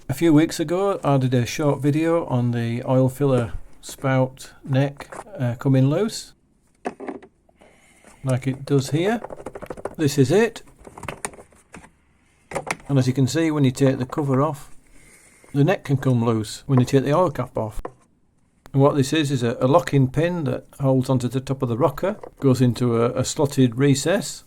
A few weeks ago I did a short video on the oil filler spout neck coming loose, like it does here. This is it, and as you can see, when you take the cover off, the neck can come loose when you take the oil cap off. And what this is a locking pin that holds onto the top of the rocker, goes into a slotted recess,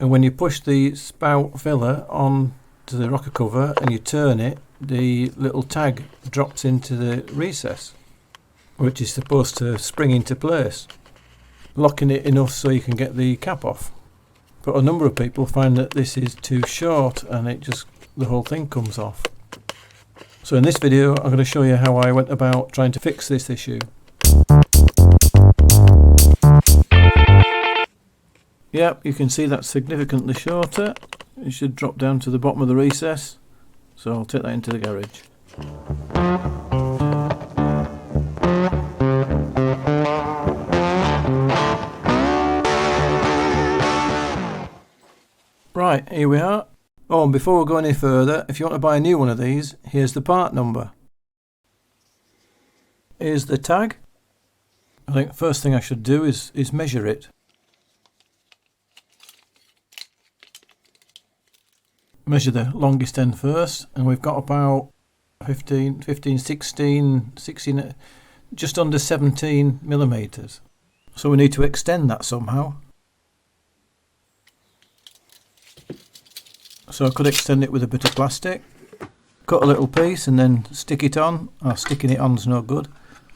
and when you push the spout filler on to the rocker cover and you turn it, the little tag drops into the recess, which is supposed to spring into place, locking it enough so you can get the cap off. But a number of people find that this is too short and the whole thing comes off. So in this video I'm going to show you how I went about trying to fix this issue. Yep, you can see that's significantly shorter. It should drop down to the bottom of the recess, so I'll take that into the garage. Right, here we are. Oh, and before we go any further, if you want to buy a new one of these, here's the part number. Here's the tag. I think the first thing I should do is measure it. Measure the longest end first, and we've got about 16, just under 17 millimeters. So we need to extend that somehow. So I could extend it with a bit of plastic, cut a little piece and then stick it on. Sticking it on's no good.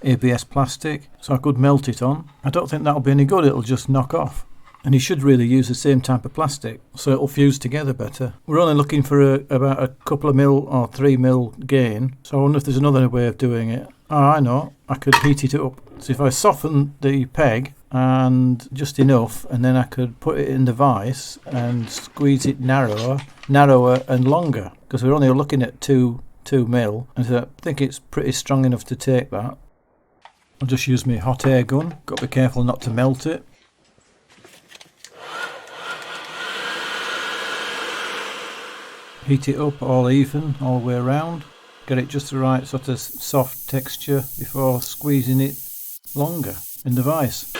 ABS plastic, so I could melt it on. I don't think that'll be any good, it'll just knock off. And you should really use the same type of plastic so it'll fuse together better. We're only looking for about a couple of mil or 3 mil gain, so I wonder if there's another way of doing it. Oh, I know, I could heat it up. So if I soften the peg and just enough, and then I could put it in the vise and squeeze it narrower and longer, because we're only looking at 2 mil, and so I think it's pretty strong enough to take that. I'll just use my hot air gun. Got to be careful not to melt it. Heat it up all even, all the way around. Get it just the right sort of soft texture before squeezing it longer in the vise.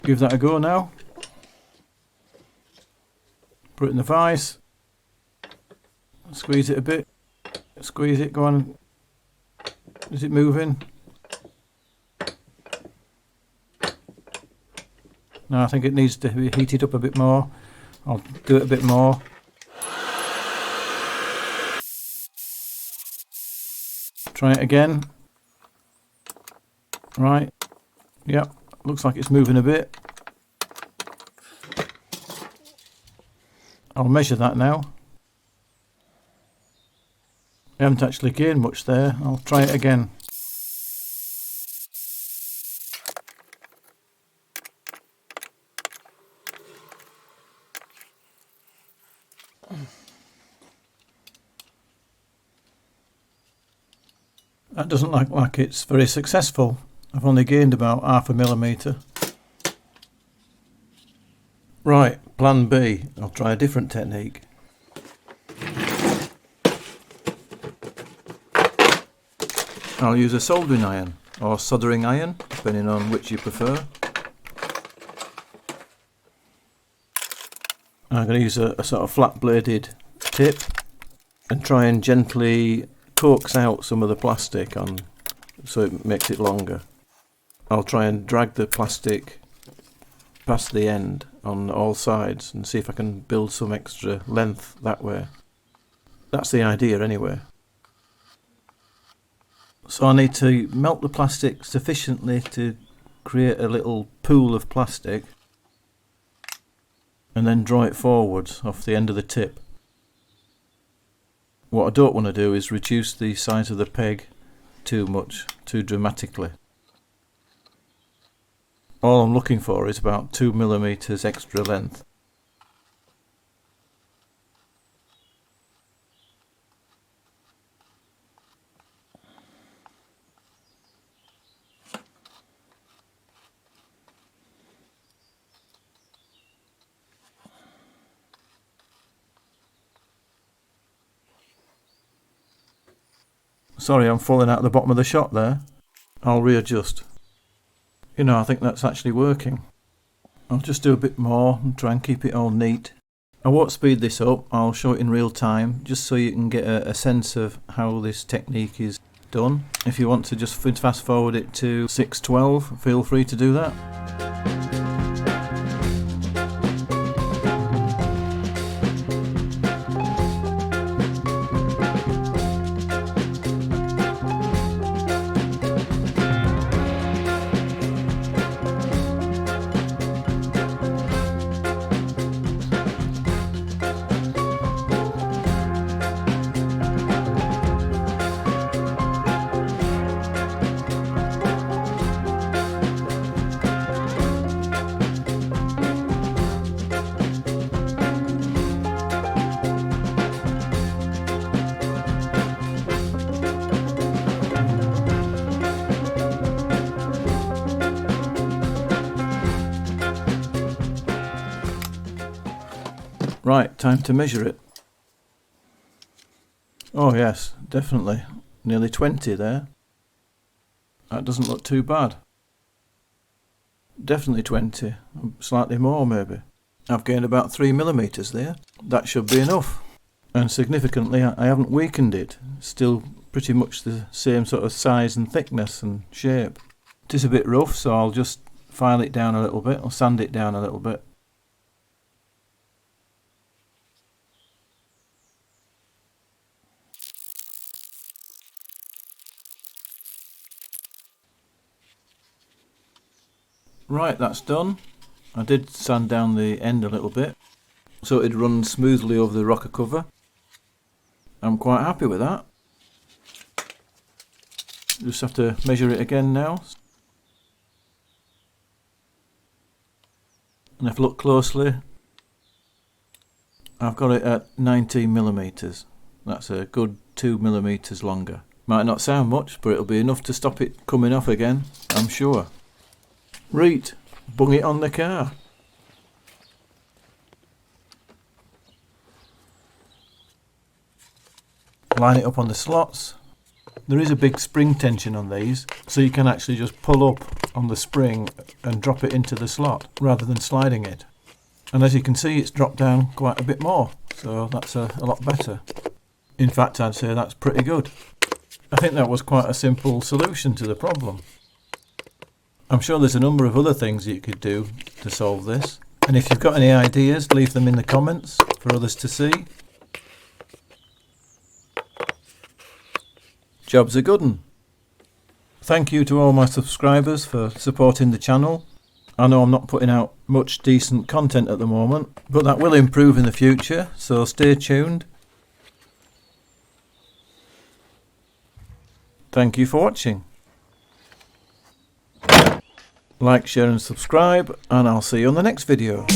Give that a go now. Put it in the vise. Squeeze it a bit. Squeeze it, go on. Is it moving? No, I think it needs to be heated up a bit more. I'll do it a bit more. Try it again. Right. Yep. Looks like it's moving a bit. I'll measure that now. I haven't actually gained much there. I'll try it again. That doesn't look like it's very successful. I've only gained about 0.5 millimeter. Right, plan B. I'll try a different technique. I'll use a soldering iron or soldering iron, depending on which you prefer. I'm going to use a sort of flat bladed tip and try and gently coax out some of the plastic on, so it makes it longer. I'll try and drag the plastic past the end on all sides and see if I can build some extra length that way. That's the idea anyway. So I need to melt the plastic sufficiently to create a little pool of plastic and then draw it forwards off the end of the tip. What I don't want to do is reduce the size of the peg too much, too dramatically. All I'm looking for is about 2 millimeters extra length. Sorry, I'm falling out the bottom of the shot there. I'll readjust. You know, I think that's actually working. I'll just do a bit more and try and keep it all neat. I won't speed this up, I'll show it in real time, just so you can get a sense of how this technique is done. If you want to just fast forward it to 6:12, feel free to do that. Right, time to measure it. Oh yes, definitely. Nearly 20 there. That doesn't look too bad. Definitely 20, slightly more maybe. I've gained about 3mm there. That should be enough. And significantly, I haven't weakened it. Still pretty much the same sort of size and thickness and shape. It is a bit rough, so I'll just file it down a little bit, or sand it down a little bit. Right, that's done. I did sand down the end a little bit so it'd run smoothly over the rocker cover. I'm quite happy with that. Just have to measure it again now. And if you look closely, I've got it at 19mm. That's a good 2mm longer. Might not sound much, but it'll be enough to stop it coming off again, I'm sure. Right, bung it on the car. Line it up on the slots. There is a big spring tension on these, so you can actually just pull up on the spring and drop it into the slot rather than sliding it. And as you can see, it's dropped down quite a bit more, so that's a lot better. In fact, I'd say that's pretty good. I think that was quite a simple solution to the problem. I'm sure there's a number of other things you could do to solve this, and if you've got any ideas, leave them in the comments for others to see. Job's a good 'un. Thank you to all my subscribers for supporting the channel. I know I'm not putting out much decent content at the moment, but that will improve in the future, so stay tuned. Thank you for watching. Like, share and subscribe, and I'll see you on the next video.